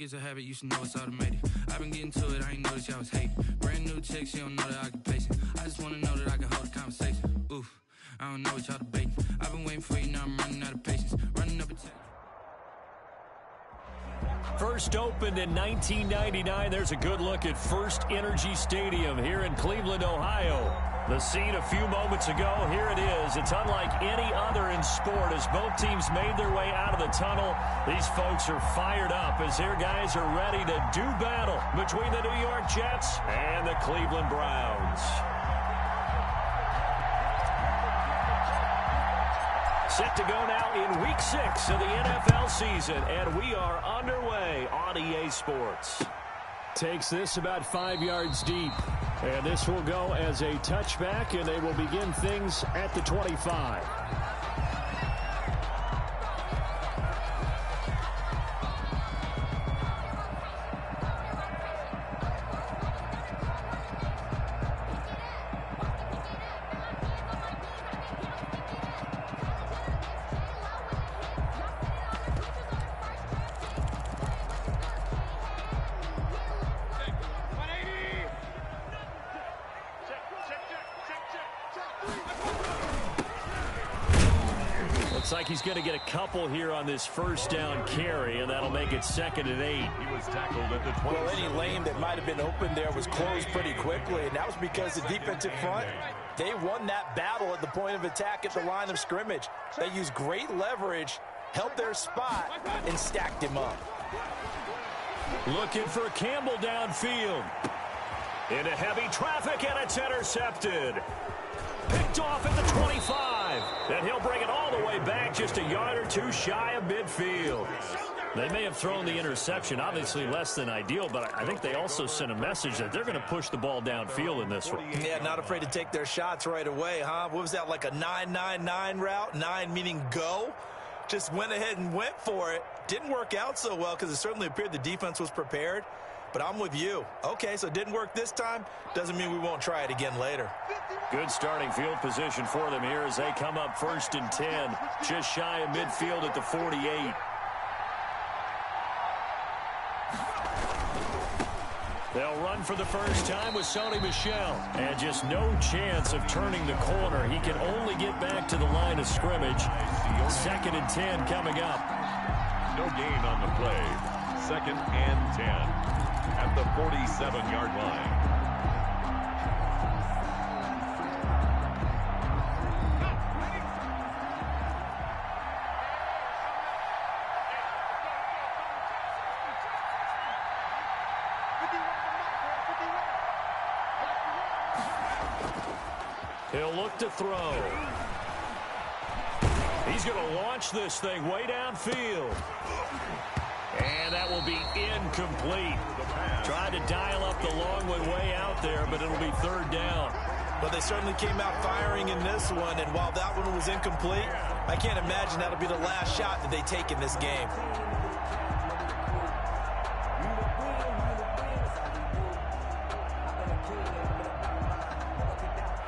like it's a habit, you should know it's automated. I've been getting to it, I ain't noticed y'all was hating. Brand new chick, she don't know that I can pace it. I just wanna know that I can hold a conversation. Oof, I don't know what y'all debating. I've been waiting for you, now I'm running out of patience. Running up a check. First opened in 1999. There's a good look at First Energy Stadium here in Cleveland, Ohio. The scene a few moments ago, here it is. It's unlike any other in sport as both teams made their way out of the tunnel. These folks are fired up as their guys are ready to do battle between the New York Jets and the Cleveland Browns. Set to go now in Week 6 of the NFL season, and we are underway on EA Sports. Takes this about 5 yards deep, and this will go as a touchback, and they will begin things at the 25. Looks like he's going to get a couple here on this first down carry, and that'll make it 2nd and 8. He was tackled at the 20. Well, any lane that might have been open there was closed pretty quickly, and that was because the defensive front, they won that battle at the point of attack at the line of scrimmage. They used great leverage, held their spot, and stacked him up. Looking for Campbell downfield. Into heavy traffic, and it's intercepted. Picked off at the 25. And he'll bring it all the way back just a yard or two shy of midfield. They may have thrown the interception, obviously less than ideal, but I think they also sent a message that they're going to push the ball downfield in this one. Yeah, not afraid to take their shots right away, huh? What was that, like a 9-9-9 route? 9 meaning go? Just went ahead and went for it. Didn't work out so well because it certainly appeared the defense was prepared. But I'm with you. Okay, so it didn't work this time. Doesn't mean we won't try it again later. Good starting field position for them here as they come up 1st and 10. Just shy of midfield at the 48. They'll run for the first time with Sony Michel. And just no chance of turning the corner. He can only get back to the line of scrimmage. 2nd and 10 coming up. No gain on the play. 2nd and 10. At the 47-yard line. He'll look to throw. He's going to launch this thing way downfield. And that will be incomplete. Tried to dial up the long one way out there, but it'll be 3rd down. But they certainly came out firing in this one, and while that one was incomplete, I can't imagine that'll be the last shot that they take in this game.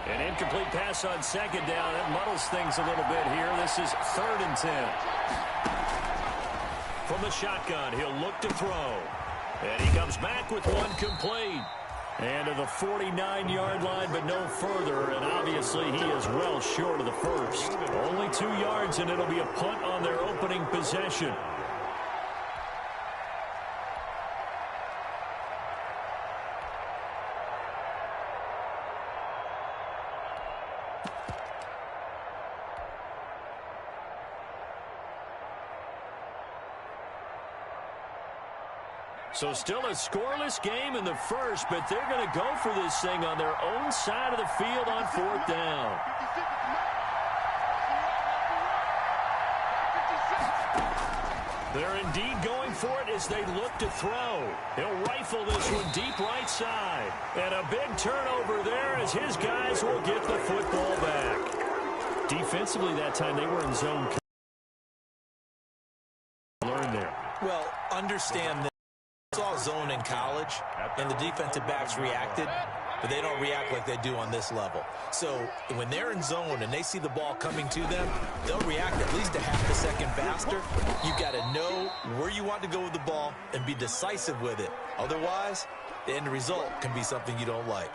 An incomplete pass on 2nd down. That muddles things a little bit here. This is 3rd and 10. From the shotgun, he'll look to throw. And he comes back with one complete. And to the 49-yard line, but no further. And obviously, he is well short of the first. Only 2 yards, and it'll be a punt on their opening possession. So still a scoreless game in the first, but they're going to go for this thing on their own side of the field on 4th down. They're indeed going for it as they look to throw. He'll rifle this one deep right side. And a big turnover there as his guys will get the football back. Defensively that time they were in zone. Learn there. Well, understand that. It's all zone in college, and the defensive backs reacted. but they don't react like they do on this level. So when they're in zone and they see the ball coming to them, they'll react at least a half a second faster. You've got to know where you want to go with the ball and be decisive with it. Otherwise, the end result can be something you don't like.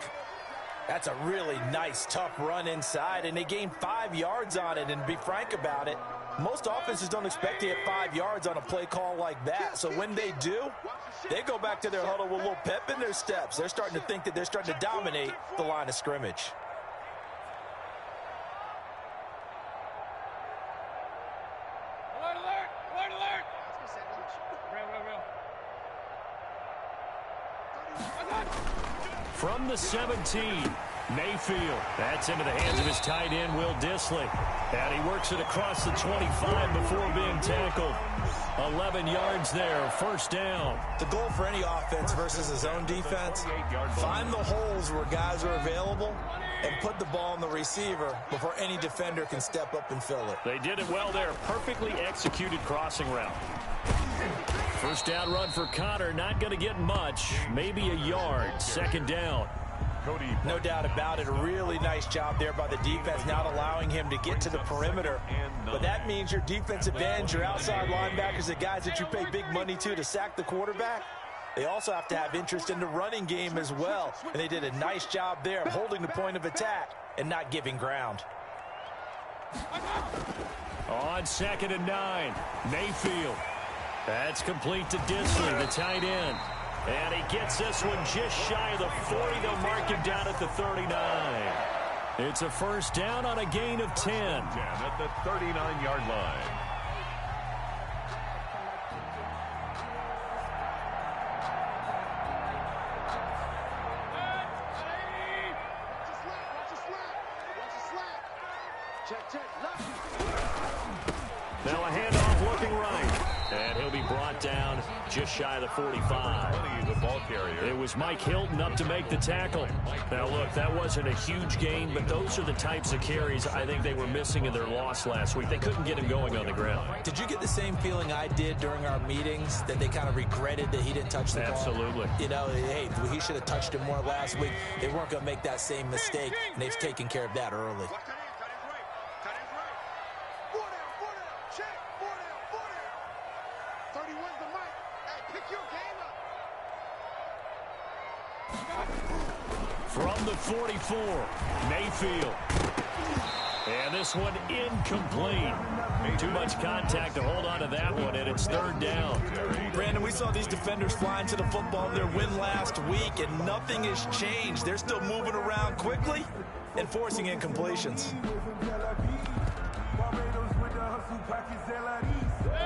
That's a really nice, tough run inside, and they gained 5 yards on it. And to be frank about it, most offenses don't expect to get 5 yards on a play call like that. So when they do, they go back to their huddle with a little pep in their steps. They're starting to think that they're starting to dominate the line of scrimmage. Alert, alert, alert, alert. From the 17, Mayfield. That's into the hands of his tight end, Will Dissly. And he works it across the 25 before being tackled. 11 yards there, first down. The goal for any offense versus his own defense, find the holes where guys are available and put the ball on the receiver before any defender can step up and fill it. They did it well there. Perfectly executed crossing route. First down run for Connor. Not going to get much. Maybe a yard. Second down. No doubt about it. A really nice job there by the defense, not allowing him to get to the perimeter. But that means your defensive ends, your outside linebackers, the guys that you pay big money to sack the quarterback, they also have to have interest in the running game as well. And they did a nice job there of holding the point of attack and not giving ground. On 2nd and 9, Mayfield. That's complete to Dissly, the tight end. And he gets this one just shy of the 40. They'll mark him down at the 39. It's a first down on a gain of 10. At the 39-yard line. Now a handoff looking right. And he'll be brought down just shy of the 45. The ball carrier. It was Mike Hilton up to make the tackle. Now, look, that wasn't a huge gain, but those are the types of carries I think they were missing in their loss last week. They couldn't get him going on the ground. Did you get the same feeling I did during our meetings, that they kind of regretted that he didn't touch the ball? Absolutely. You know, hey, he should have touched it more last week. They weren't going to make that same mistake, and they've taken care of that early. From the 44, Mayfield. And this one incomplete. Too much contact to hold on to that one, and it's third down. Brandon, we saw these defenders flying to the football in their win last week, and nothing has changed. They're still moving around quickly and forcing incompletions.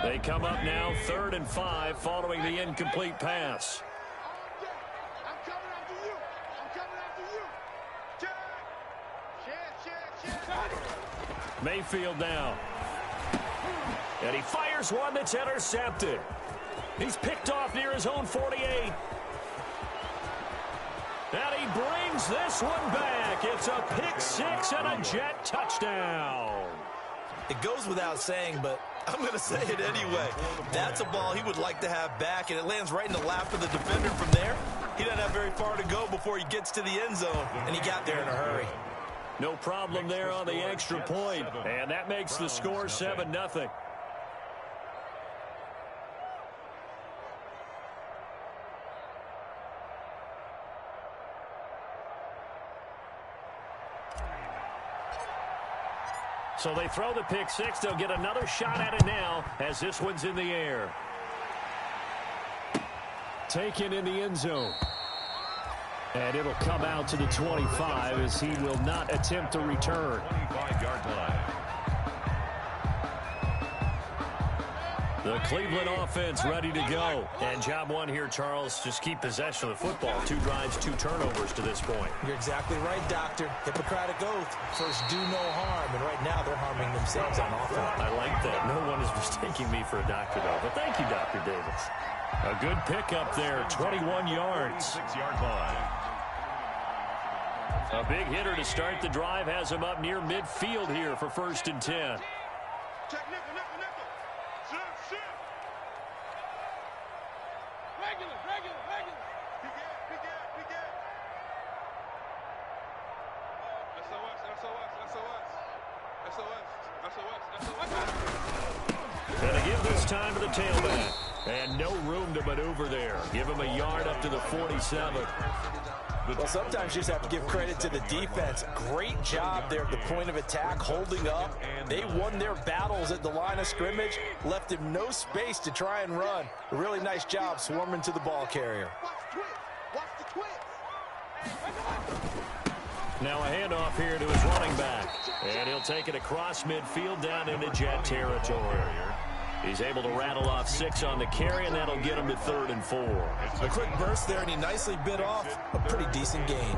They come up now 3rd and 5 following the incomplete pass. Mayfield now. And he fires one that's intercepted. He's picked off near his own 48. And he brings this one back. It's a pick six and a Jet touchdown. It goes without saying, but I'm going to say it anyway. That's a ball he would like to have back, and it lands right in the lap of the defender from there. He doesn't have very far to go before he gets to the end zone, and he got there in a hurry. No problem there on the extra point, and that makes the score 7-0. So they throw the pick six. They'll get another shot at it now as this one's in the air. Taken in the end zone. And it'll come out to the 25 as he will not attempt to return. 25-yard line. The Cleveland offense ready to go. And job one here, Charles, just keep possession of the football. 2 drives, 2 turnovers to this point. You're exactly right, Doctor. Hippocratic oath. First, do no harm. And right now, they're harming themselves on offense. I like that. No one is mistaking me for a doctor, though. But thank you, Dr. Davis. A good pickup there, 21 yards. 6-yard line. A big hitter to start the drive has him up near midfield here for 1st and 10. Check nickel, nickel, nickel. Shift, shift. Regular, regular, regular. Pick it, pick it, pick it. And they give this time to the tailback. And no room to maneuver there. Give him a yard up to the 47. Well, sometimes you just have to give credit to the defense. Great job there at the point of attack, holding up. They won their battles at the line of scrimmage, left him no space to try and run. A really nice job swarming to the ball carrier. Now a handoff here to his running back. And he'll take it across midfield down into Jet territory. He's able to rattle off 6 on the carry, and that'll get him to 3rd and 4. A quick burst there, and he nicely bit off a pretty decent gain.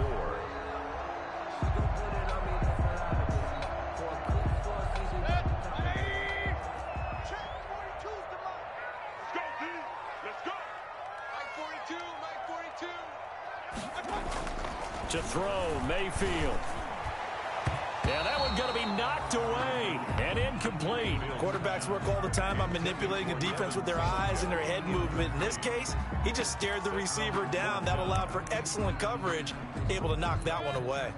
To throw, Mayfield. Yeah, that one's going to be knocked away and incomplete. Quarterbacks work all the time on manipulating a defense with their eyes and their head movement. In this case, he just stared the receiver down. That allowed for excellent coverage, able to knock that one away.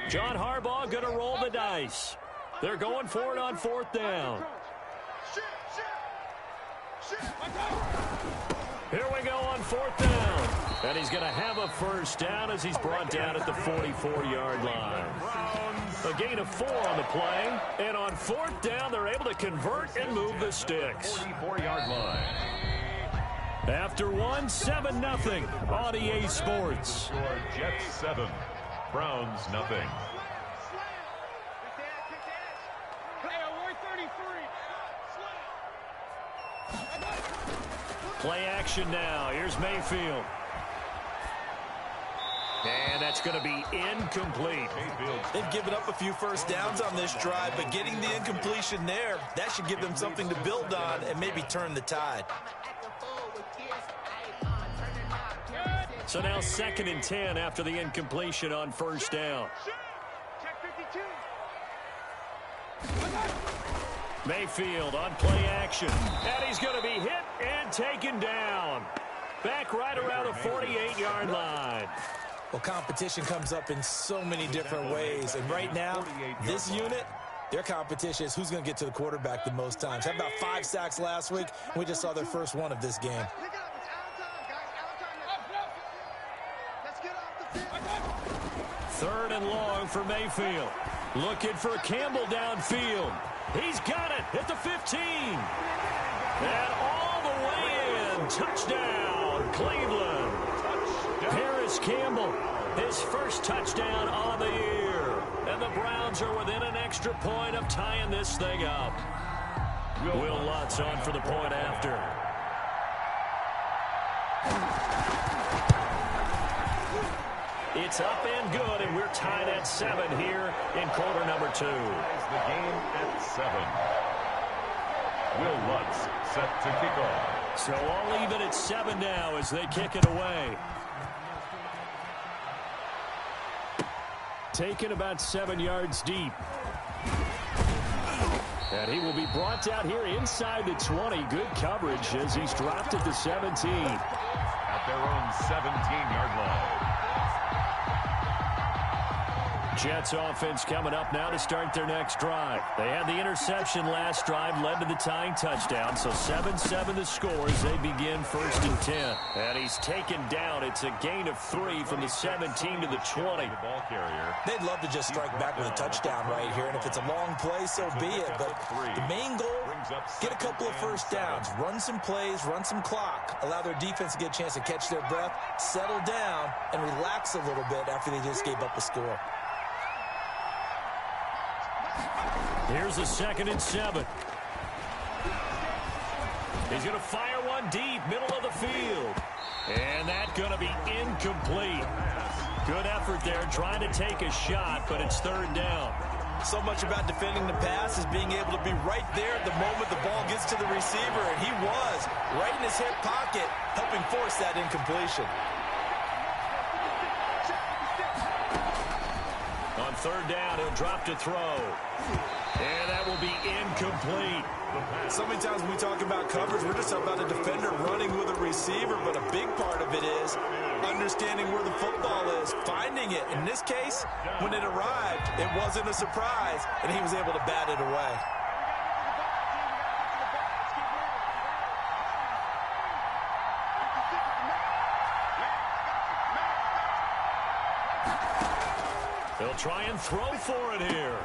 John Harbaugh going to roll the dice. They're going for it on 4th down. Here we go on 4th down. And he's going to have a first down as he's brought down at the 44-yard line. A gain of 4 on the play. And on 4th down, they're able to convert and move the sticks. 44-yard line. After 1, 7-0 on EA Sports. Score Jets 7, Browns nothing. Play action now. Here's Mayfield. And that's going to be incomplete. They've given up a few first downs on this drive, but getting the incompletion there, that should give them something to build on and maybe turn the tide. So now 2nd and 10 after the incompletion on 1st down. Mayfield on play action. And he's going to be hit and taken down. Back right around the 48-yard line. Well, competition comes up in so many different ways. And right now, this unit, their competition is who's going to get to the quarterback the most times. Had about 5 sacks last week. We just saw their first one of this game. 3rd and long for Mayfield. Looking for Campbell downfield. He's got it at the 15. And all the way in. Touchdown, Cleveland. Paris Campbell, his first touchdown on the year. And the Browns are within an extra point of tying this thing up. Will Lutz on for the point after. It's up and good, and we're tied at 7 here in quarter number 2. The game at 7. Will Lutz set to kick off. So all even at 7 now as they kick it away. Taken about 7 yards deep. And he will be brought down here inside the 20. Good coverage as he's dropped at the 17. At their own 17-yard line. Jets offense coming up now to start their next drive. They had the interception last drive, led to the tying touchdown. So 7-7 the score as they begin 1st and 10. And he's taken down. It's a gain of 3 from the 17 to the 20. The ball carrier. They'd love to just strike back with a touchdown right here. And if it's a long play, so be it. But the main goal, get a couple of first downs. Run some plays, run some clock. Allow their defense to get a chance to catch their breath, settle down, and relax a little bit after they just gave up a score. Here's a 2nd and 7. He's going to fire one deep, middle of the field. And that's going to be incomplete. Good effort there, trying to take a shot, but it's 3rd down. So much about defending the pass is being able to be right there at the moment the ball gets to the receiver, and he was right in his hip pocket, helping force that incompletion. On 3rd down, he'll drop to throw. And that will be incomplete. So many times when we talk about coverage, we're just about a defender running with a receiver, but a big part of it is understanding where the football is, finding it. In this case, when it arrived, it wasn't a surprise, and he was able to bat it away. They'll try and throw for it here.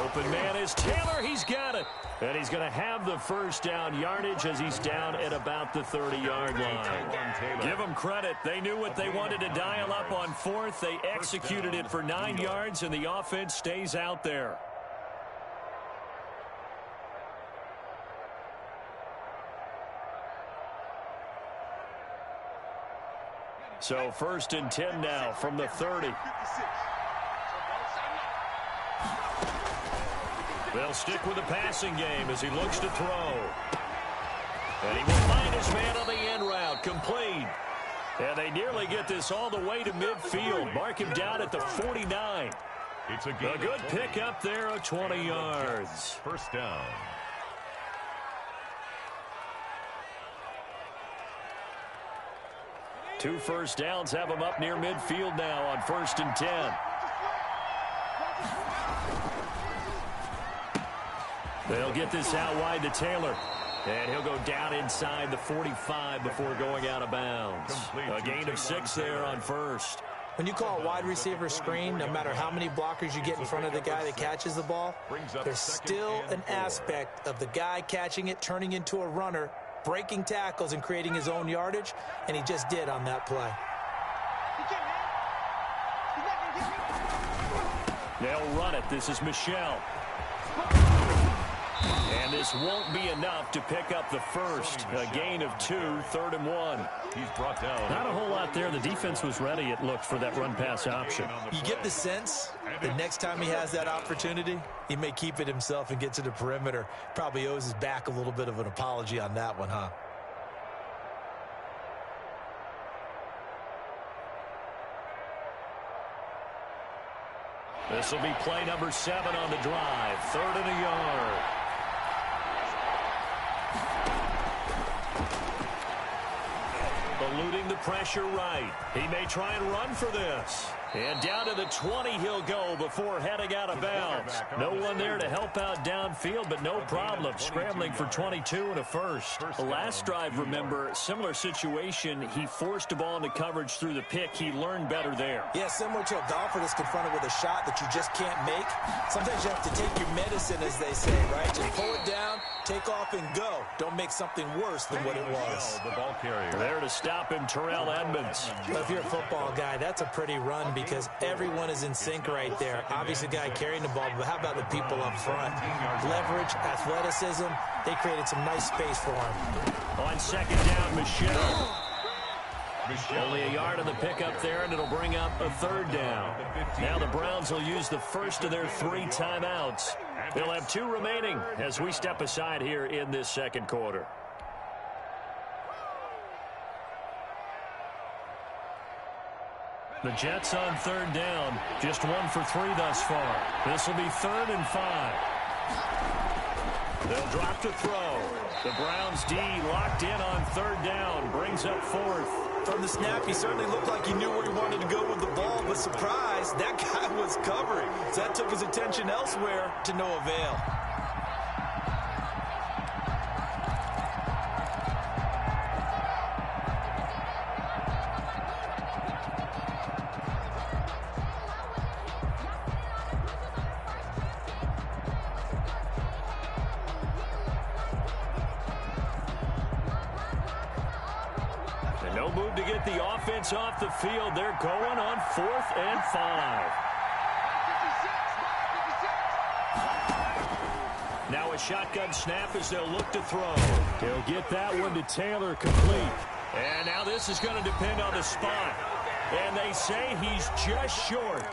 Open man is Taylor. He's got it. And he's going to have the first down yardage as he's down at about the 30-yard line. Give them credit. They knew what they wanted to dial up on fourth. They executed it for 9 yards, and the offense stays out there. So 1st and 10 now from the 30. They'll stick with the passing game as he looks to throw. And he will find his man on the end route, complete. And they nearly get this all the way to midfield. Mark him down at the 49. It's a good pickup there of 20 yards. First down. Two first downs have him up near midfield now on 1st and 10. They'll get this out wide to Taylor. And he'll go down inside the 45 before going out of bounds. A gain of 6 there on first. When you call a wide receiver screen, no matter how many blockers you get in front of the guy that catches the ball, there's still an aspect of the guy catching it, turning into a runner, breaking tackles and creating his own yardage, and he just did on that play. They'll run it. This is Michelle. And this won't be enough to pick up the first. A gain of 2, 3rd and 1. He's brought down. Not a whole lot there. The defense was ready, it looked, for that run-pass option. You get the sense the next time he has that opportunity, he may keep it himself and get to the perimeter. Probably owes his back a little bit of an apology on that one, huh? This will be play number 7 on the drive. 3rd and a yard. Eluding the pressure right. He may try and run for this. And down to the 20 he'll go before heading out of bounds. No one there to help out downfield, but no problem. Scrambling for 22 and a first. The last drive, remember, similar situation. He forced the ball into coverage through the pick. He learned better there. Yeah, similar to a golfer that's confronted with a shot that you just can't make. Sometimes you have to take your medicine, as they say, right? Just pull it down, take off, and go. Don't make something worse than what it was. The ball carrier. There to stop him, Terrell Edmonds. Well, if you're a football guy, that's a pretty run because everyone is in sync right there. Obviously, the guy carrying the ball, but how about the people up front? Leverage, athleticism, they created some nice space for him. On 2nd down, Michelle. Only a yard on the pickup there, and it'll bring up a 3rd down. Now the Browns will use the first of their 3 timeouts. They'll have 2 remaining as we step aside here in this 2nd quarter. The Jets on 3rd down. Just 1 for 3 thus far. This will be 3rd and 5. They'll drop to throw. The Browns D locked in on 3rd down. Brings up 4th. From the snap, he certainly looked like he knew where he wanted to go with the ball, but surprise, that guy was covered. So that took his attention elsewhere to no avail. Off the field. They're going on 4th and 5. Now a shotgun snap as they'll look to throw. They'll get that one to Taylor, complete. And now this is going to depend on the spot. And they say he's just short.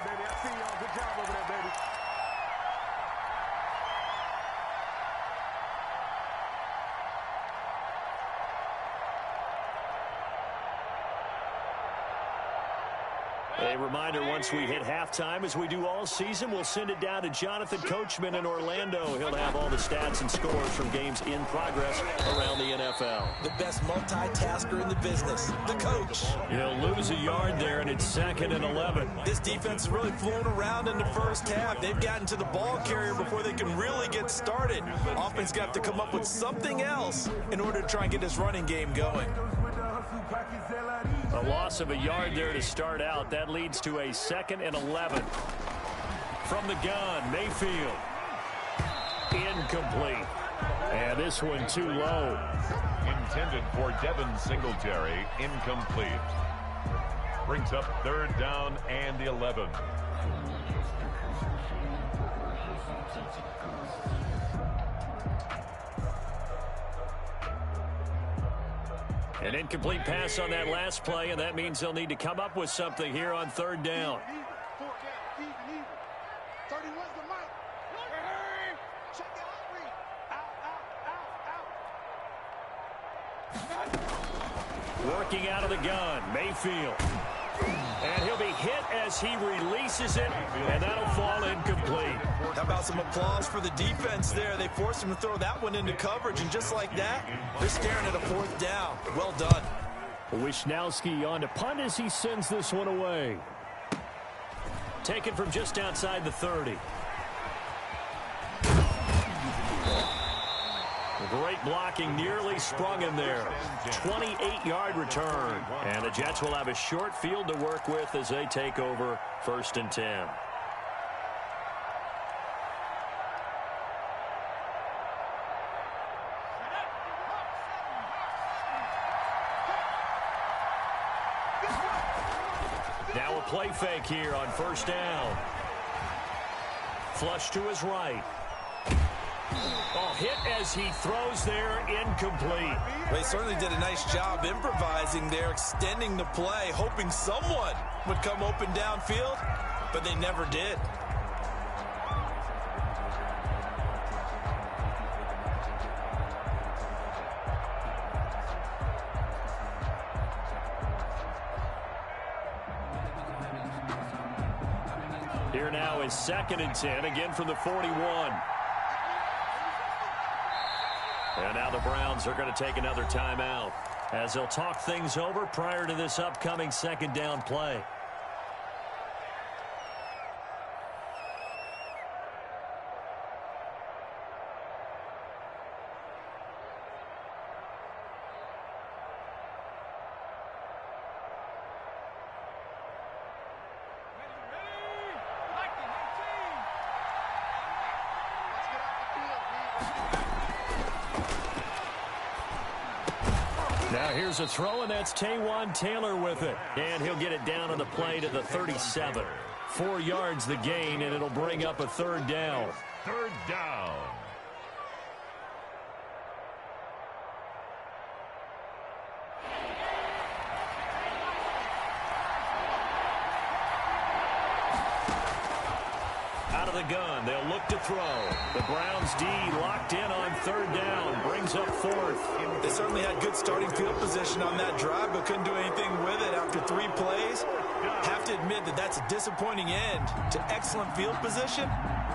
A A reminder, once we hit halftime, as we do all season, we'll send it down to Jonathan Coachman in Orlando. He'll have all the stats and scores from games in progress around the NFL. The best multitasker in the business, the coach. He'll lose a yard there, and it's 2nd and 11. This defense is really flown around in the first half. They've gotten to the ball carrier before they can really get started. Offense got to come up with something else in order to try and get this running game going. A loss of a yard there to start out. That leads to a 2nd and 11. From the gun, Mayfield. Incomplete. And this one too low. Intended for Devin Singletary. Incomplete. Brings up 3rd down and 11. An incomplete pass on that last play, and that means they'll need to come up with something here on 3rd down. Working out of the gun, Mayfield. And he'll be hit as he releases it, and that'll fall incomplete. How about some applause for the defense there? They forced him to throw that one into coverage, and just like that, they're staring at a 4th down. Well done. Wisnowski on to punt as he sends this one away. Taken from just outside the 30. Great blocking, nearly sprung him there. 28-yard return. And the Jets will have a short field to work with as they take over 1st and 10. Now a play fake here on 1st down. Flush to his right. Oh, hit as he throws there, incomplete. They certainly did a nice job improvising there, extending the play, hoping someone would come open downfield, but they never did. Here now is 2nd and 10, again from the 41. And now the Browns are going to take another timeout as they'll talk things over prior to this upcoming 2nd down play. Now here's a throw, and that's Taywan Taylor with it. And he'll get it down on the play to the 37. 4 yards the gain, and it'll bring up a 3rd down. 3rd down. Out of the gun, they'll look to throw. The Browns D locked in on 3rd down, brings up 4th. They certainly had good starting field position on that drive, but couldn't do anything with it after 3 plays. Have to admit that that's a disappointing end to excellent field position.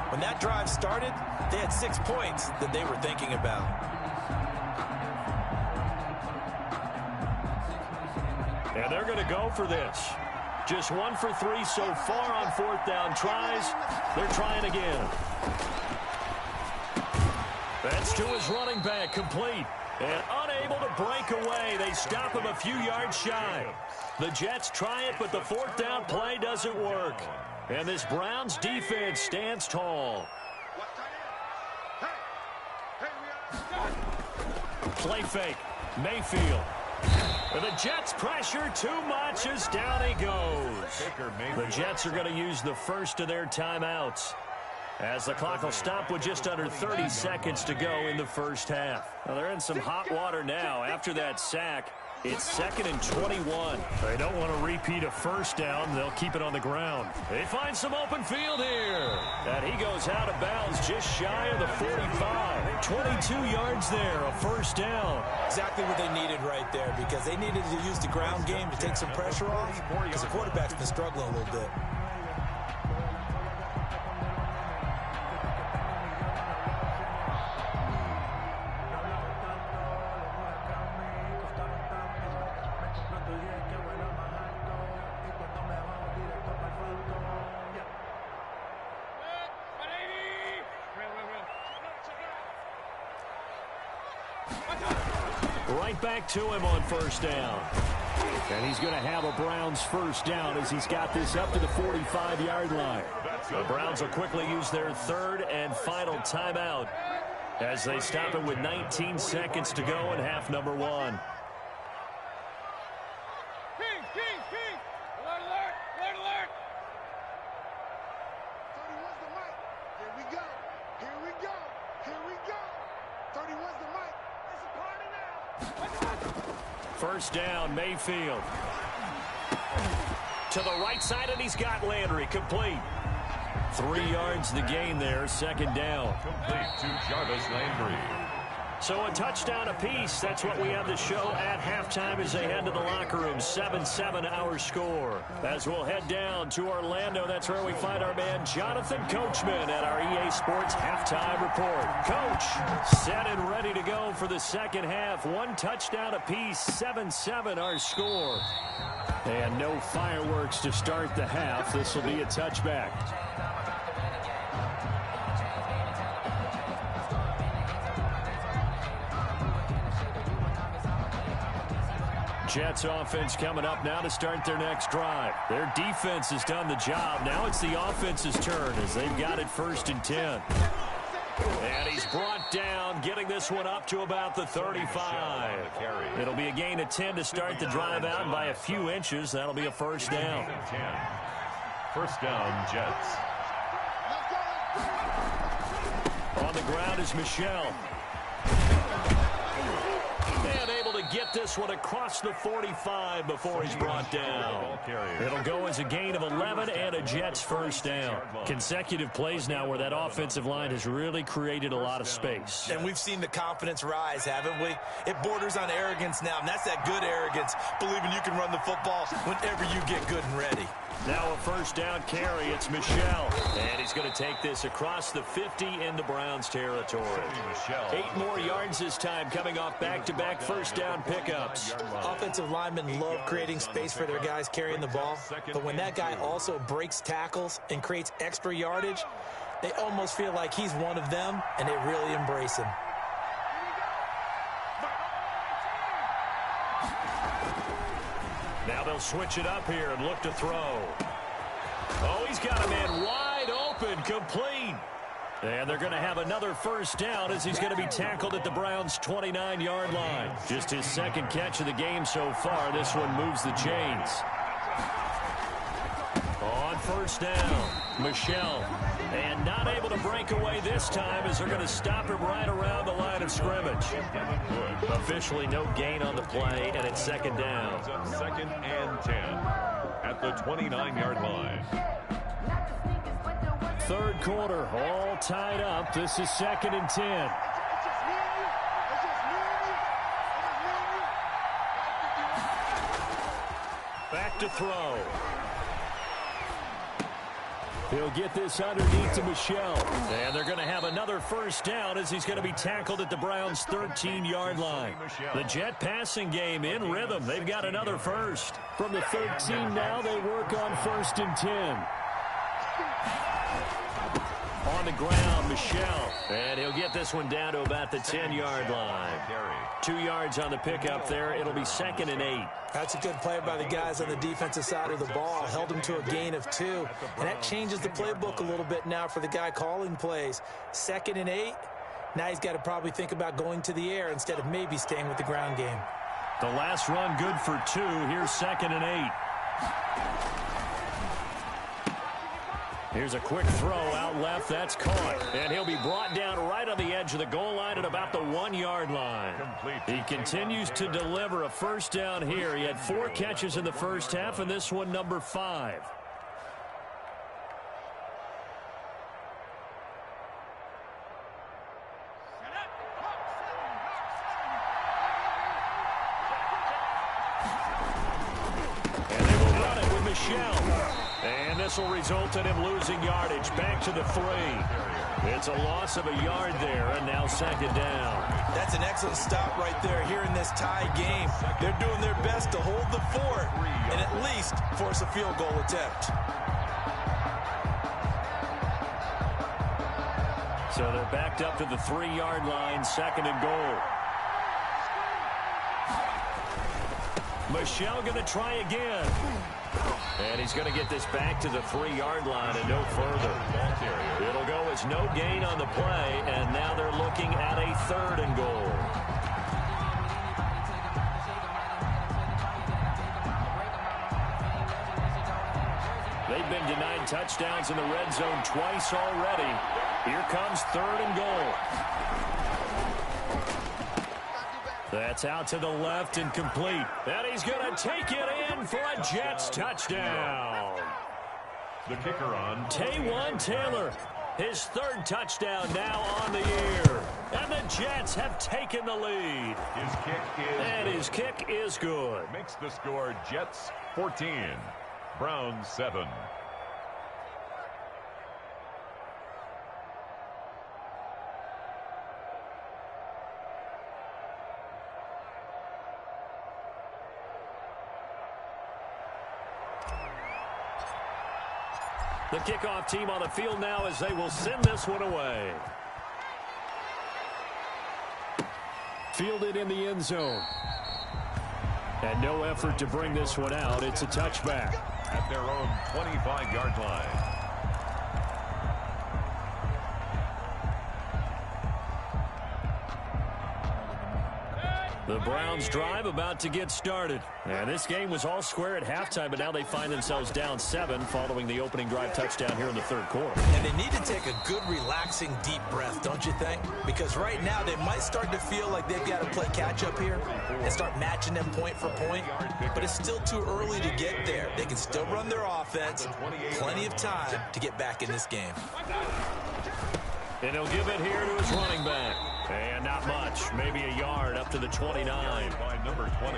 When that drive started, they had 6 points that they were thinking about. And they're going to go for this. Just 1 for 3 so far on 4th down tries. They're trying again. That's to his running back, complete. And unable to break away. They stop him a few yards shy. The Jets try it, but the 4th down play doesn't work. And this Browns defense stands tall. Play fake. Mayfield. And the Jets pressure too much as down he goes. The Jets are going to use the first of their timeouts, as the clock will stop with just under 30 seconds to go in the first half. Well, they're in some hot water now after that sack. It's 2nd and 21. They don't want to repeat a 1st down. They'll keep it on the ground. They find some open field here. And he goes out of bounds just shy of the 45. 22 yards there, a first down. Exactly what they needed right there, because they needed to use the ground game to take some pressure off, because the quarterback's been struggling a little bit. Right back to him on first down. And he's going to have a Browns first down as he's got this up to the 45-yard line. The Browns will quickly use their third and final timeout as they stop it with 19 seconds to go in half number one. First down, Mayfield. To the right side, and he's got Landry. Complete. 3 yards the gain there, second down. Complete to Jarvis Landry. So a touchdown apiece. That's what we have to show at halftime as they head to the locker room. 7-7 our score. As we'll head down to Orlando, that's where we find our man Jonathan Coachman at our EA Sports Halftime Report. Coach, set and ready to go for the second half. 1 touchdown apiece, 7-7 our score. And no fireworks to start the half. This will be a touchback. Jets offense coming up now to start their next drive. Their defense has done the job. Now it's the offense's turn as they've got it 1st and 10. And he's brought down, getting this one up to about the 35. It'll be a gain of 10 to start the drive out by a few inches. That'll be a first down. First down, Jets. On the ground is Michelle. And able to get this one across the 45 before he's brought down. It'll go as a gain of 11 and a Jets first down. Consecutive plays now where that offensive line has really created a lot of space. And we've seen the confidence rise, haven't we? It borders on arrogance now, and that's that good arrogance, believing you can run the football whenever you get good and ready. Now a first down carry. It's Michelle. And he's going to take this across the 50 into Browns territory. 8 more yards this time, coming off back-to-back first down pickups. Offensive linemen love creating space for their guys carrying the ball, but when that guy also breaks tackles and creates extra yardage, they almost feel like he's one of them, and they really embrace him. Now they'll switch it up here and look to throw. Oh, he's got a man wide open, complete. And they're going to have another first down as he's going to be tackled at the Browns' 29-yard line. Just his second catch of the game so far. This one moves the chains. On first down, Michelle. And not able to break away this time as they're going to stop him right around the line of scrimmage. Officially no gain on the play, and it's second down. Second and 10 at the 29-yard line. Third quarter, all tied up. This is second and 10. Back to throw. He'll get this underneath to Michelle. And they're going to have another first down as he's going to be tackled at the Browns' 13-yard line. The Jet passing game in rhythm. They've got another first. From the 13 now, they work on 1st and 10. On the ground, Michelle. And he'll get this one down to about the 10-yard line. 2 yards on the pickup there. It'll be second and 8. That's a good play by the guys on the defensive side of the ball. Held him to a gain of 2. And that changes the playbook a little bit now for the guy calling plays. Second and 8. Now he's got to probably think about going to the air instead of maybe staying with the ground game. The last run good for 2. Here's second and 8. Here's a quick throw out left. That's caught. And he'll be brought down right on the edge of the goal line at about the 1-yard line. He continues to deliver a first down here. He had 4 catches in the first half, and this one number 5. Michel. And this will result in him losing yardage. Back to the 3. It's a loss of a yard there, and now second down. That's an excellent stop right there here in this tie game. They're doing their best to hold the fort and at least force a field goal attempt. So they're backed up to the 3-yard line, second and goal. Michel going to try again. And he's going to get this back to the 3-yard line and no further. It'll go as no gain on the play, and now they're looking at a 3rd and goal. They've been denied touchdowns in the red zone twice already. Here comes 3rd and goal. That's out to the left and complete. And he's going to take it in for a Jets touchdown. The kicker on. Taywan Taylor, his 3rd touchdown now on the year. And the Jets have taken the lead. His kick is good. Makes the score Jets 14, Browns 7. The kickoff team on the field now as they will send this one away. Fielded in the end zone. And no effort to bring this one out. It's a touchback. At their own 25-yard line. The Browns drive about to get started. And this game was all square at halftime, but now they find themselves down 7 following the opening drive touchdown here in the 3rd quarter. And they need to take a good, relaxing, deep breath, don't you think? Because right now they might start to feel like they've got to play catch-up here and start matching them point for point. But it's still too early to get there. They can still run their offense. Plenty of time to get back in this game. And he'll give it here to his running back. And not much, maybe a yard up to the 29.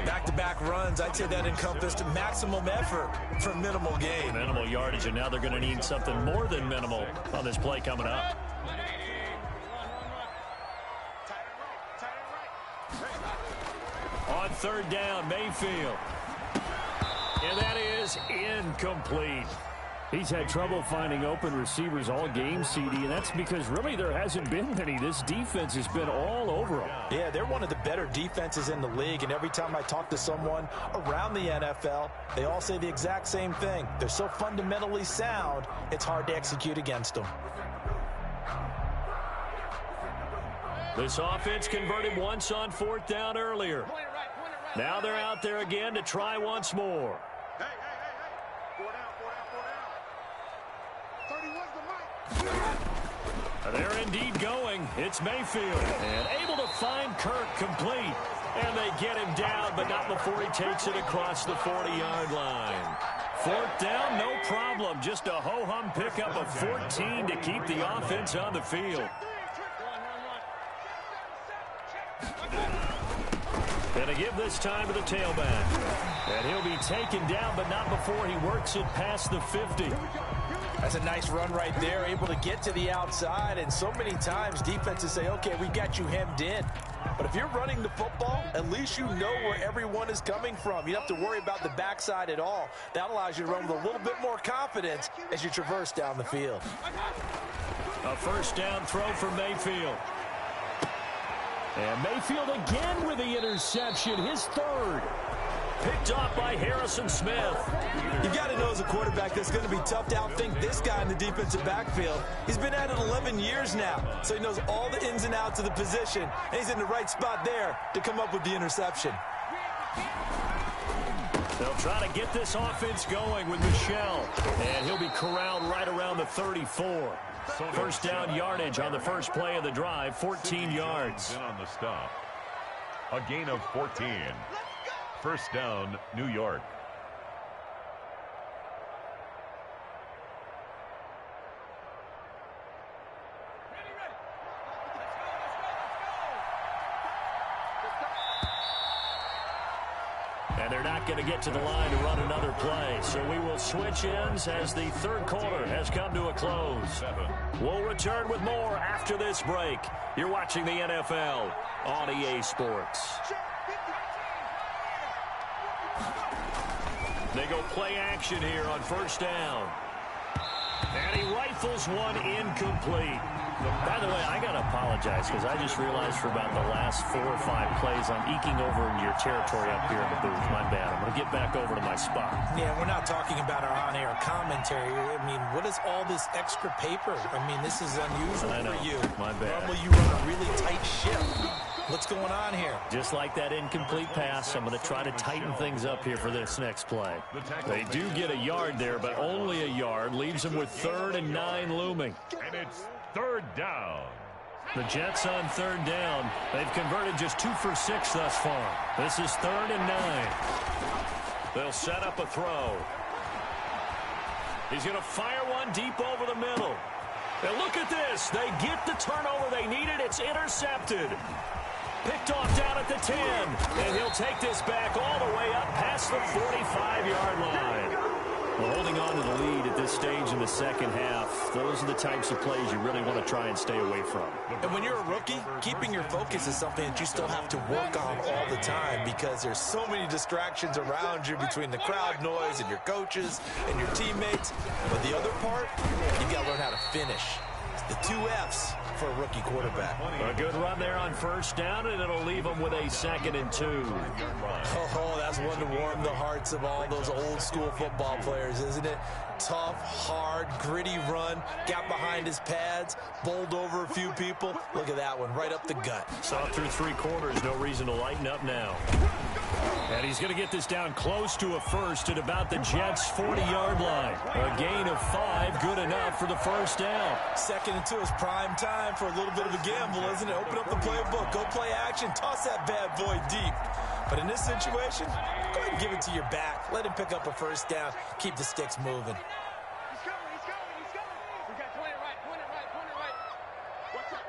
Back-to-back runs, I'd say that encompassed maximum effort for minimal gain. Minimal yardage, and now they're going to need something more than minimal on this play coming up. On 3rd down, Mayfield. And that is incomplete. He's had trouble finding open receivers all game, CD, and that's because really there hasn't been many. This defense has been all over them. Yeah, they're one of the better defenses in the league, and every time I talk to someone around the NFL, they all say the exact same thing. They're so fundamentally sound, it's hard to execute against them. This offense converted once on 4th down earlier. Now they're out there again to try once more. Hey. 4 down. 31's the mic. They're indeed going. It's Mayfield. And able to find Kirk complete. And they get him down, but not before he takes it across the 40-yard line. 4th down, no problem. Just a ho-hum pickup of 14 to keep the offense on the field. And to give this time to the tailback. And he'll be taken down, but not before he works it past the 50. That's a nice run right there, able to get to the outside. And so many times defenses say, okay, we got you hemmed in. But if you're running the football, at least you know where everyone is coming from. You don't have to worry about the backside at all. That allows you to run with a little bit more confidence as you traverse down the field. A 1st down throw for Mayfield. And Mayfield again with the interception, his 3rd. Picked off by Harrison Smith. You've got to know as a quarterback that's going to be tough to outthink this guy in the defensive backfield. He's been at it 11 years now, so he knows all the ins and outs of the position, and he's in the right spot there to come up with the interception. They'll try to get this offense going with Michel, and he'll be corralled right around the 34. 1st down yardage on the first play of the drive, 14 yards. On the stop. A gain of 14. 1st down, New York. And they're not going to get to the line to run another play. So we will switch ends as the third quarter has come to a close. We'll return with more after this break. You're watching the NFL on EA Sports. They go play action here on first down. And he rifles one incomplete. By the way, I got to apologize because I just realized for about the last 4 or 5 plays I'm eking over into your territory up here in the booth. My bad. I'm going to get back over to my spot. Yeah, we're not talking about our on-air commentary. I mean, what is all this extra paper? I mean, this is unusual for you. My bad. Normally you run a really tight ship. What's going on here? Just like that incomplete pass, I'm going to try to tighten things up here for this next play. They do get a yard there, but only a yard. Leaves them with 3rd and 9 looming. And it's 3rd down. The Jets on 3rd down. They've converted just 2 for 6 thus far. This is 3rd and 9. They'll set up a throw. He's going to fire one deep over the middle. And look at this. They get the turnover they needed. It's intercepted. Picked off down at the 10. And he'll take this back all the way up past the 45-yard line. Well, holding on to the lead at this stage in the second half, those are the types of plays you really want to try and stay away from. And when you're a rookie, keeping your focus is something that you still have to work on all the time because there's so many distractions around you between the crowd noise and your coaches and your teammates. But the other part, you've got to learn how to finish. The 2 F's for a rookie quarterback. A good run there on first down, and it'll leave them with a 2nd and 2. Oh, that's one to warm the hearts of all those old school football players, isn't it? Tough, hard, gritty run, got behind his pads, bowled over a few people. Look at that one, right up the gut. Saw through 3 quarters, no reason to lighten up now. And he's going to get this down close to a first at about the Jets' 40-yard line. A gain of 5, good enough for the first down. 2nd and 2 is prime time for a little bit of a gamble, isn't it? Open up the playbook, go play action, toss that bad boy deep. But in this situation, go ahead and give it to your back. Let him pick up a first down, keep the sticks moving. He's coming. We got point it right. Watch out.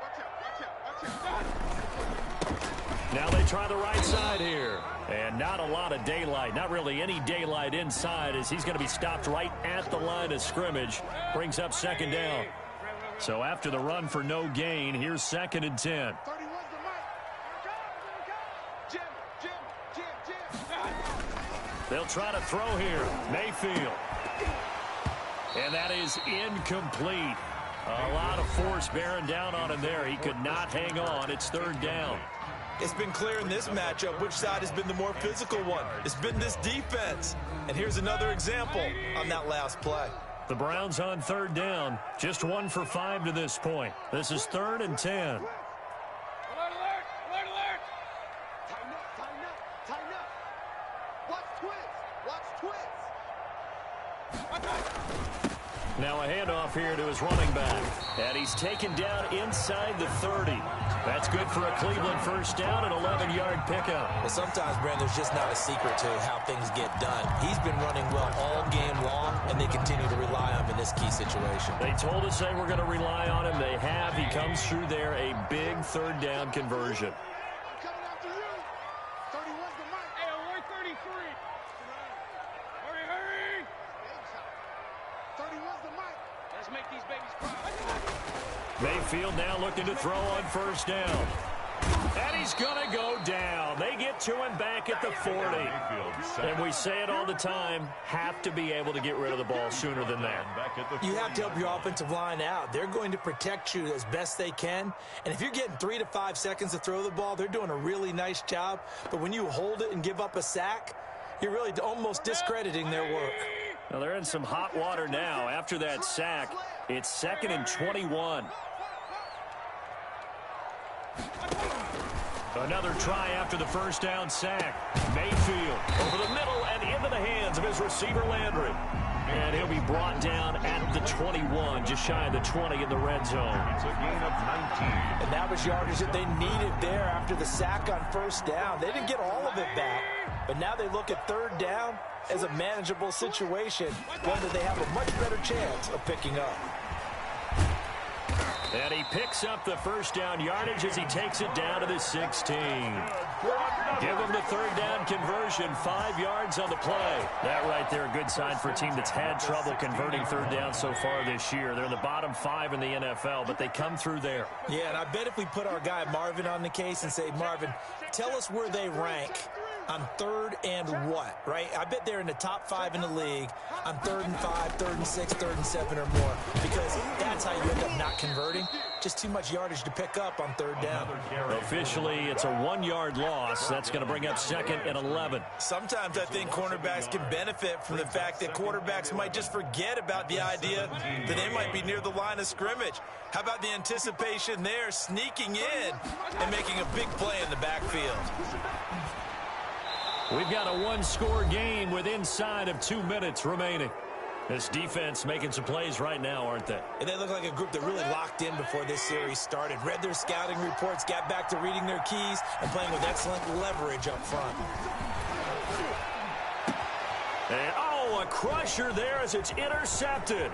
Now they try the right side here. And not a lot of daylight, not really any daylight inside as he's going to be stopped right at the line of scrimmage. Brings up 2nd down. So after the run for no gain, here's 2nd and 10. 31's the mic. Jim. They'll try to throw here. Mayfield. And that is incomplete. A lot of force bearing down on him there. He could not hang on. It's 3rd down. It's been clear in this matchup which side has been the more physical one. It's been this defense. And here's another example on that last play. The Browns on 3rd down. Just 1 for 5 to this point. This is 3rd and 10. Alert! Tighten up. Watch twins. Now a handoff here to his running back. And he's taken down inside the 30. That's good for a Cleveland first down, an 11-yard pickup. Well, sometimes, Brand, there's just not a secret to how things get done. He's been running well all game long, and they continue to rely on him in this key situation. They told us they were going to rely on him. They have. He comes through there, a big 3rd down conversion. I'm coming after you. 31's the mic. Hey, alert 33. Hurry. 31's the mic. Let's make these babies cry. Mayfield now looking to throw on first down. And he's going to go down. They get to him back at the 40. And we say it all the time, have to be able to get rid of the ball sooner than that. You have to help your offensive line out. They're going to protect you as best they can. And if you're getting 3 to 5 seconds to throw the ball, they're doing a really nice job. But when you hold it and give up a sack, you're really almost discrediting their work. Now they're in some hot water now. After that sack, it's 2nd and 21. Another try after the first down sack. Mayfield over the middle and into the hands of his receiver Landry. And he'll be brought down at the 21, just shy of the 20 in the red zone. It's a gain of 19. And that was yardage that they needed there after the sack on first down. They didn't get all of it back, but now they look at 3rd down as a manageable situation, one that they have a much better chance of picking up. And he picks up the first down yardage as he takes it down to the 16. Give him the third down conversion, 5 yards on the play. That right there, a good sign for a team that's had trouble converting third down so far this year. They're in the bottom 5 in the NFL, but they come through there. Yeah, and I bet if we put our guy Marvin on the case and say, Marvin, tell us where they rank on 3rd and what, right? I bet they're in the top 5 in the league on 3rd and 5, 3rd and 6, 3rd and 7 or more, because that's how you end up not converting. Just too much yardage to pick up on 3rd down. Officially, it's a 1-yard loss. That's going to bring up 2nd and 11. Sometimes I think cornerbacks can benefit from the fact that quarterbacks might just forget about the idea that they might be near the line of scrimmage. How about the anticipation there, sneaking in and making a big play in the backfield? We've got a 1-score game with inside of 2 minutes remaining. This defense making some plays right now, aren't they? And they look like a group that really locked in before this series started. Read their scouting reports, got back to reading their keys, and playing with excellent leverage up front. And, a crusher there as it's intercepted.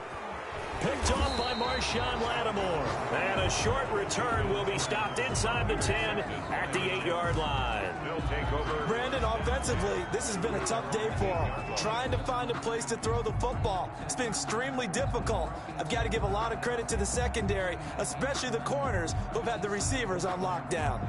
Picked off by Marshawn Lattimore. And a short return will be stopped inside the 10 at the 8-yard line. Brandon, offensively, this has been a tough day for him. Trying to find a place to throw the football. It's been extremely difficult. I've got to give a lot of credit to the secondary, especially the corners who've had the receivers on lockdown.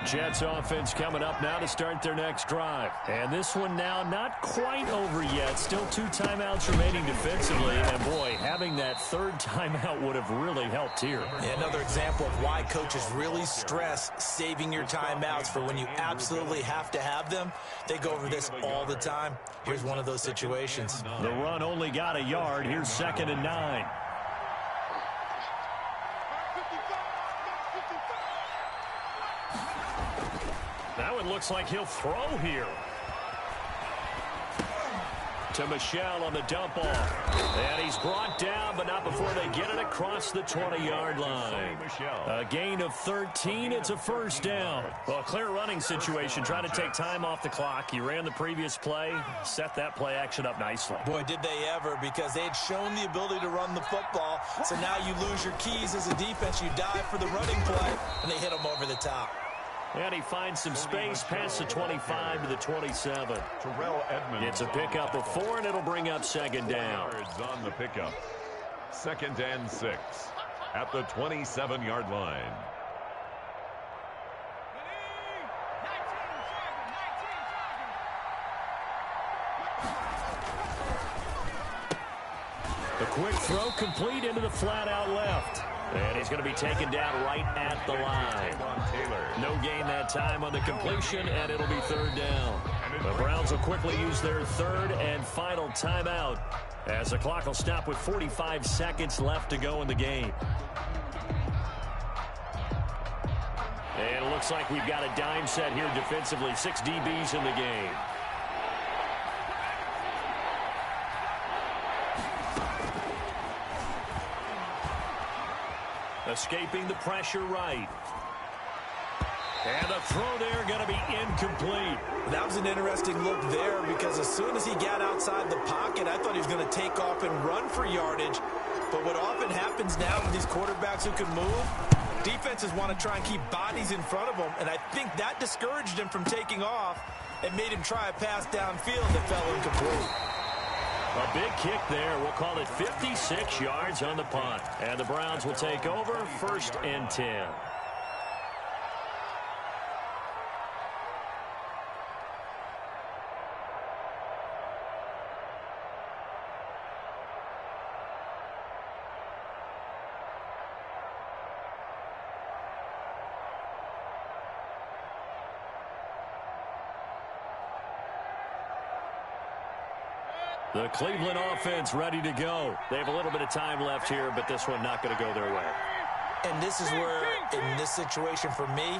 Jets offense coming up now to start their next drive. And this one now not quite over yet. Still 2 timeouts remaining defensively. And, boy, having that 3rd timeout would have really helped here. Yeah, another example of why coaches really stress saving your timeouts for when you absolutely have to have them. They go over this all the time. Here's one of those situations. The run only got a yard. Here's 2nd and 9. That one looks like he'll throw here. To Michel on the dump off. And he's brought down, but not before they get it across the 20-yard line. A gain of 13. It's a first down. Well, a clear running situation. Trying to take time off the clock. He ran the previous play, set that play action up nicely. Boy, did they ever, because they had shown the ability to run the football. So now you lose your keys as a defense. You dive for the running play, and they hit them over the top. And he finds some space past the 25 to the 27. Terrell Edmonds. It's a pickup of 4, and it'll bring up 2nd down. On the pickup. 2nd and 6 at the 27-yard line. The quick throw complete into the flat out left. And he's going to be taken down right at the line. No gain that time on the completion, and it'll be 3rd down. The Browns will quickly use their 3rd and final timeout as the clock will stop with 45 seconds left to go in the game. And it looks like we've got a dime set here defensively. 6 DBs in the game. Escaping the pressure right. And the throw there going to be incomplete. That was an interesting look there, because as soon as he got outside the pocket, I thought he was going to take off and run for yardage. But what often happens now with these quarterbacks who can move, defenses want to try and keep bodies in front of them, and I think that discouraged him from taking off and made him try a pass downfield that fell incomplete. A big kick there. We'll call it 56 yards on the punt. And the Browns will take over 1st and 10. The Cleveland offense ready to go. They have a little bit of time left here, but this one not going to go their way. And this is where, in this situation for me,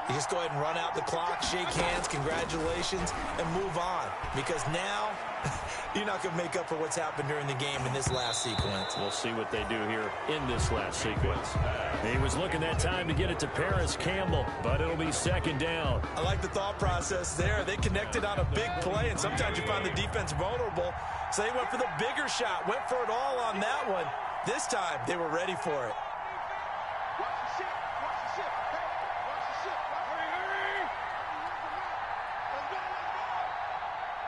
you just go ahead and run out the clock, shake hands, congratulations, and move on. Because now, you're not going to make up for what's happened during the game in this last sequence. We'll see what they do here in this last sequence. He was looking that time to get it to Paris Campbell, but it'll be 2nd down. I like the thought process there. They connected on a big play, and sometimes you find the defense vulnerable. So they went for the bigger shot, went for it all on that one. This time, they were ready for it.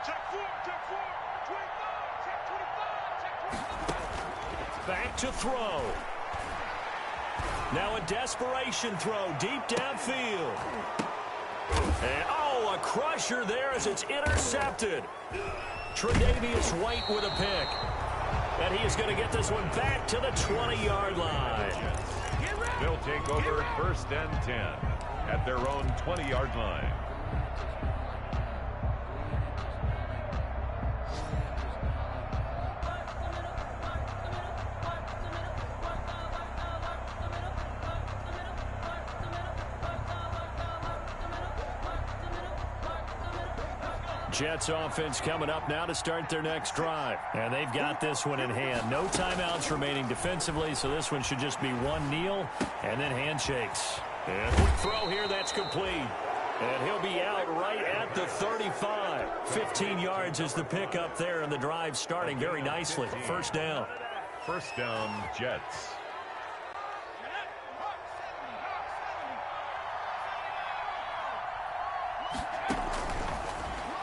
Check 4, 25, check 25, check 25. Back to throw. Now a desperation throw deep downfield. And, oh, a crusher there as it's intercepted. Tre'Davious White with a pick. And he is going to get this one back to the 20-yard line. They'll take over 1st and 10 at their own 20-yard line. Jets offense coming up now to start their next drive. And they've got this one in hand. No timeouts remaining defensively, so this one should just be one kneel and then handshakes. And quick throw here, that's complete. And he'll be out right at the 35. 15 yards is the pickup there, and the drive starting very nicely. First down. First down, Jets.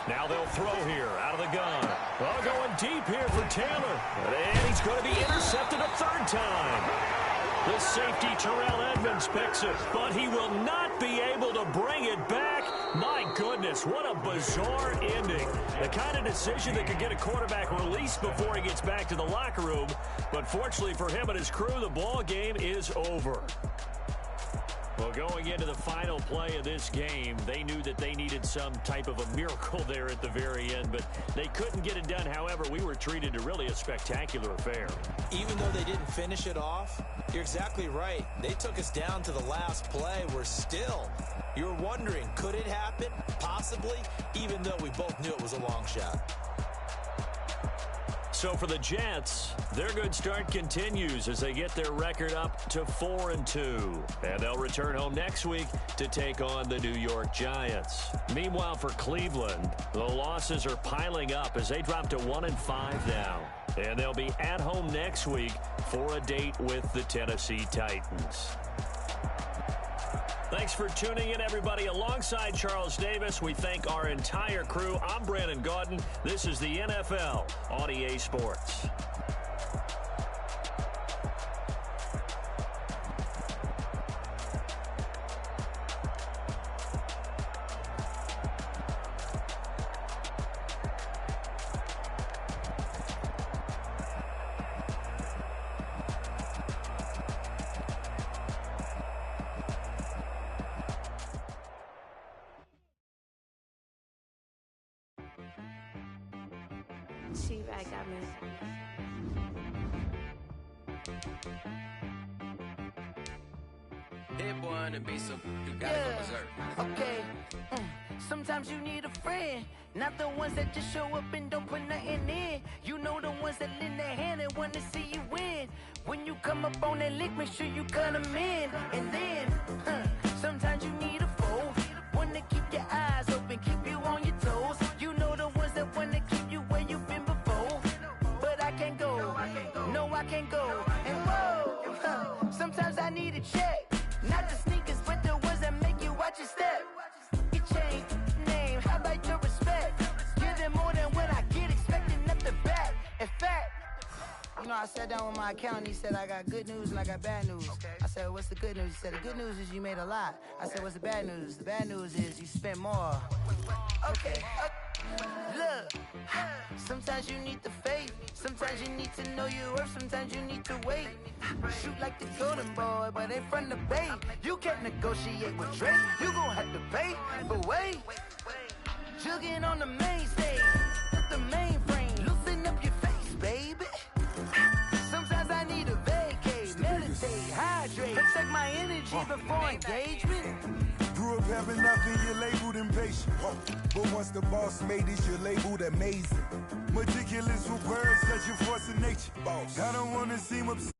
Now they'll throw here out of the gun. Well, going deep here for Taylor. And he's going to be intercepted a third time. The safety, Terrell Edmonds, picks it, but he will not be able to bring it back. My goodness, what a bizarre ending. The kind of decision that could get a quarterback released before he gets back to the locker room. But fortunately for him and his crew, the ball game is over. Well, going into the final play of this game, they knew that they needed some type of a miracle there at the very end, but they couldn't get it done. However, we were treated to really a spectacular affair. Even though they didn't finish it off, you're exactly right. They took us down to the last play. We're still, you're wondering, could it happen? Possibly, even though we both knew it was a long shot. So for the Jets, their good start continues as they get their record up to 4-2. And they'll return home next week to take on the New York Giants. Meanwhile, for Cleveland, the losses are piling up as they drop to 1-5 now. And they'll be at home next week for a date with the Tennessee Titans. Thanks for tuning in, everybody. Alongside Charles Davis, we thank our entire crew. I'm Brandon Gaudin. This is the NFL on EA Sports. T-Rag got me. Hit one and be so you gotta go berserk. Okay. Sometimes you need a friend, not the ones that just show up and don't put nothing in. You know the ones that lend their hand and want to see you win. When you come up on that lick, make sure you cut them in. And then, sometimes you need a foe, one to keep your eyes open, keep you on your toes. You know the ones that want to keep you where you've been before. But I can't go, no I can't go. And whoa, sometimes I need a check. Not the sneakers, but the ones that make you watch your step. Your chain, name, how about your respect? Give them more than what I get, expecting nothing back. In fact, you know, I sat down with my accountant, he said, I got good news and I got bad news. I said, what's the good news? He said, the good news is you made a lot. I said, what's the bad news? The bad news is you spent more. Okay. Look, sometimes you need the faith, sometimes you need to know your worth, sometimes you need to wait. Shoot like the golden boy, but ain't from the bay. You can't negotiate with Drake, you gon' have to pay. But wait, jugging on the main stage, the mainframe, loosen up your face, baby. Sometimes I need a vacate, meditate, hydrate, protect my energy before engagement. Grew up having nothing, you're labeled impatient. But once the boss made it, you're labeled amazing. Meticulous with words, such a force of nature. I don't wanna seem upset.